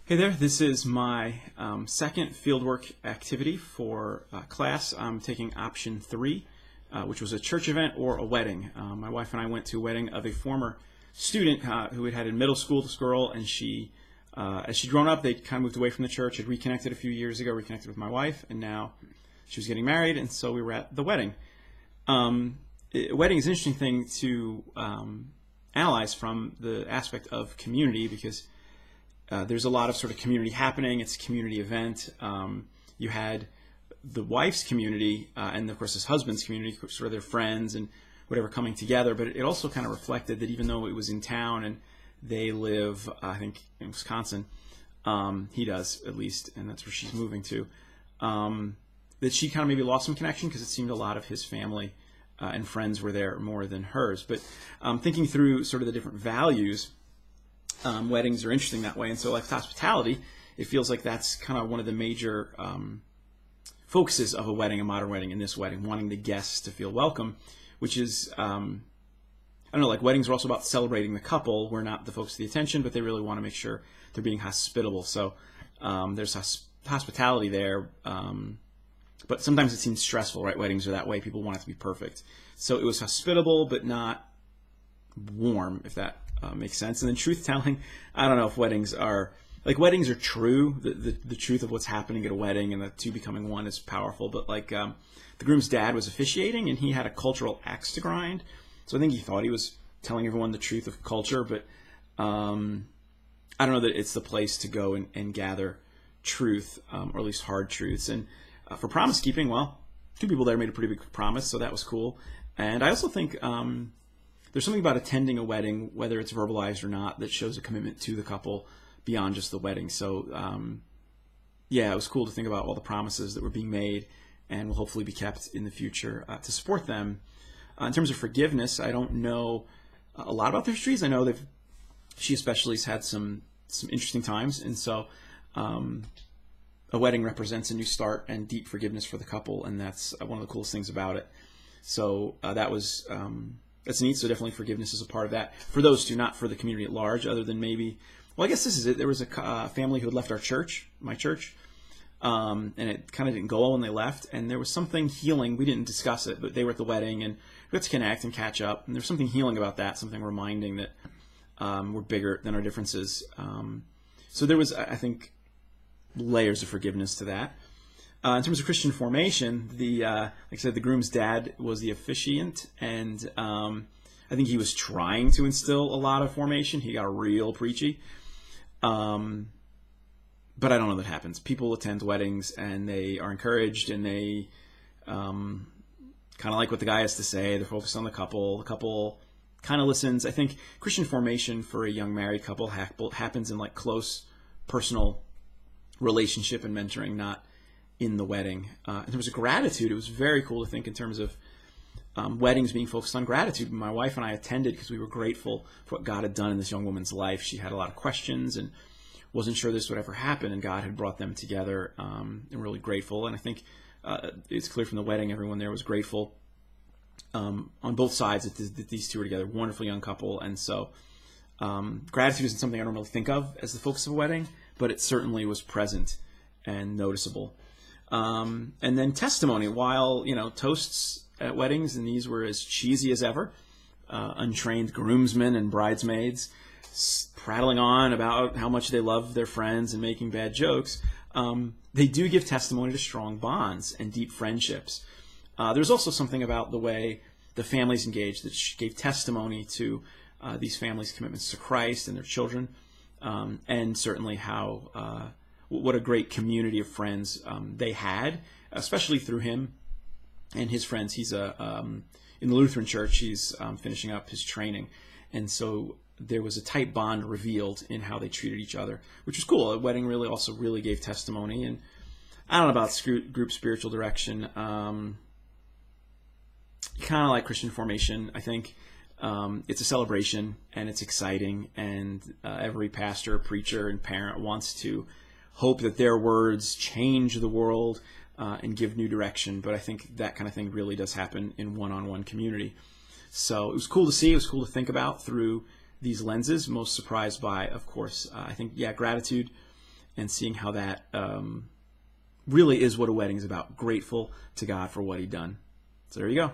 Hey there, this is my second fieldwork activity for class. I'm taking option 3, which was a church event or a wedding. My wife and I went to a wedding of a former student who had in middle school, this girl, and as she'd grown up, they kind of moved away from the church, had reconnected a few years ago, reconnected with my wife, and now she was getting married, and so we were at the wedding. A wedding is an interesting thing to analyze from the aspect of community because there's a lot of sort of community happening. It's a community event. You had the wife's community and, of course, his husband's community, sort of their friends and whatever coming together. But it also kind of reflected that even though it was in town and they live, I think, in Wisconsin, he does at least, and that's where she's moving to, that she kind of maybe lost some connection because it seemed a lot of his family and friends were there more than hers. But thinking through sort of the different values, weddings are interesting that way, and so like hospitality, it feels like that's kind of one of the major focuses of a wedding, a modern wedding, in this wedding, wanting the guests to feel welcome, which is, I don't know, like weddings are also about celebrating the couple. We're not the focus of the attention, but they really want to make sure they're being hospitable. So there's hospitality there, but sometimes it seems stressful, right? Weddings are that way. People want it to be perfect. So it was hospitable, but not warm, if that makes sense. And then truth-telling, I don't know if weddings are true. The truth of what's happening at a wedding and the two becoming one is powerful. But like the groom's dad was officiating and he had a cultural axe to grind. So I think he thought he was telling everyone the truth of culture. But I don't know that it's the place to go and gather truth, or at least hard truths. And for promise keeping, well, two people there made a pretty big promise, so that was cool. And I also think there's something about attending a wedding, whether it's verbalized or not, that shows a commitment to the couple beyond just the wedding. So, it was cool to think about all the promises that were being made and will hopefully be kept in the future to support them. In terms of forgiveness, I don't know a lot about their histories. I know she especially has had some interesting times, and so a wedding represents a new start and deep forgiveness for the couple, and that's one of the coolest things about it. So that's neat. So definitely forgiveness is a part of that for those two, not for the community at large, other than maybe, well, I guess this is it. There was a family who had left our church, my church, and it kind of didn't go well when they left. And there was something healing. We didn't discuss it, but they were at the wedding and we got to connect and catch up. And there's something healing about that, something reminding that we're bigger than our differences. So there was, I think, layers of forgiveness to that. In terms of Christian formation, like I said, the groom's dad was the officiant, and I think he was trying to instill a lot of formation. He got real preachy, but I don't know that happens. People attend weddings, and they are encouraged, and they kind of like what the guy has to say. They're focused on the couple. The couple kind of listens. I think Christian formation for a young married couple happens in like close personal relationship and mentoring, not in the wedding. In terms of gratitude, it was very cool to think in terms of weddings being focused on gratitude. My wife and I attended because we were grateful for what God had done in this young woman's life. She had a lot of questions and wasn't sure this would ever happen, and God had brought them together, and really grateful. And I think it's clear from the wedding, everyone there was grateful on both sides that these two were together. Wonderful young couple. And so gratitude isn't something I don't really think of as the focus of a wedding, but it certainly was present and noticeable. And then testimony, while, toasts at weddings, and these were as cheesy as ever, untrained groomsmen and bridesmaids prattling on about how much they love their friends and making bad jokes, they do give testimony to strong bonds and deep friendships. There's also something about the way the families engaged that gave testimony to these families' commitments to Christ and their children, and certainly how what a great community of friends they had, especially through him and his friends. He's in the Lutheran Church. He's finishing up his training, and so there was a tight bond revealed in how they treated each other, which was cool. A wedding really gave testimony, and I don't know about group spiritual direction. Kind of like Christian formation, I think. It's a celebration and it's exciting, and every pastor, preacher, and parent wants to hope that their words change the world and give new direction. But I think that kind of thing really does happen in one-on-one community. So it was cool to see. It was cool to think about through these lenses. Most surprised by, of course, I think, gratitude and seeing how that really is what a wedding is about. Grateful to God for what He'd done. So there you go.